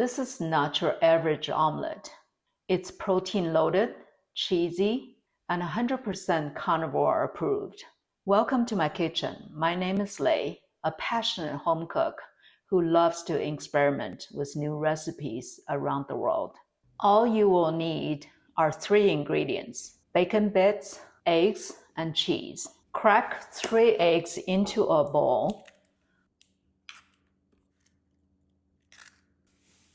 This is not your average omelet. It's protein-loaded, cheesy, and 100% carnivore approved. Welcome to my kitchen. My name is Lei, a passionate home cook who loves to experiment with new recipes around the world. All you will need are 3 ingredients: bacon bits, eggs, and cheese. Crack 3 eggs into a bowl.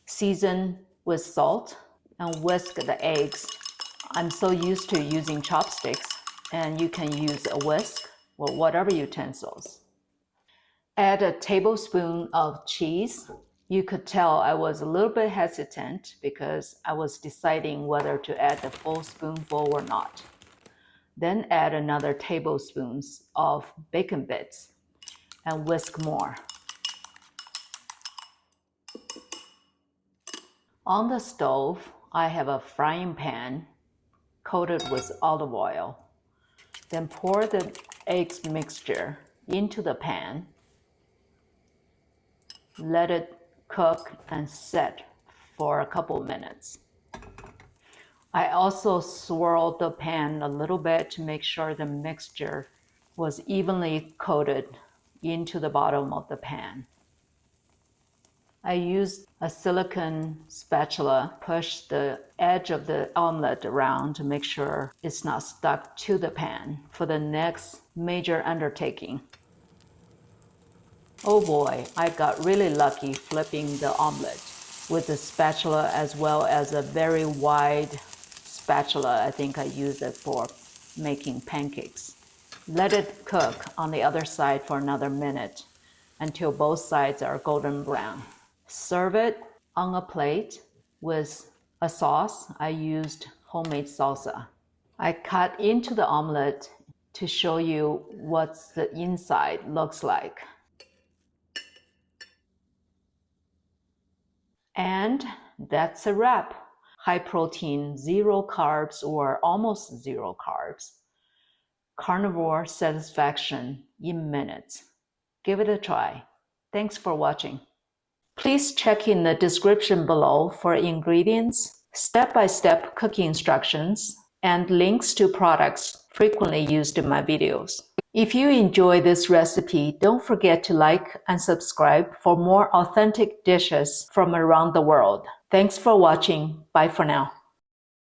Season with salt and whisk the eggs. I'm so used to using chopsticks, and you can use a whisk or whatever utensils. Add a tablespoon of cheese. You could tell I was a little bit hesitant because I was deciding whether to add the full spoonful or not. Then add another tablespoon of bacon bits and whisk more. On the stove, I have a frying pan coated with olive oil. Then pour the eggs mixture into the pan. Let it cook and set for a couple minutes. I also swirled the pan a little bit to make sure the mixture was evenly coated into the bottom of the pan. I used a silicone spatula, push the edge of the omelet around to make sure it's not stuck to the pan for the next major undertaking. Oh boy, I got really lucky flipping the omelet with the spatula as well as a very wide spatula. I think I used it for making pancakes. Let it cook on the other side for another minute until both sides are golden brown. Serve it on a plate with a sauce. I used homemade salsa. I cut into the omelet to show you what the inside looks like. And that's a wrap. High protein, 0 carbs or almost 0 carbs. Carnivore satisfaction in minutes. Give it a try. Thanks for watching. Please check in the description below for ingredients, step-by-step cooking instructions, and links to products frequently used in my videos. If you enjoy this recipe, don't forget to like and subscribe for more authentic dishes from around the world. Thanks for watching. Bye for now.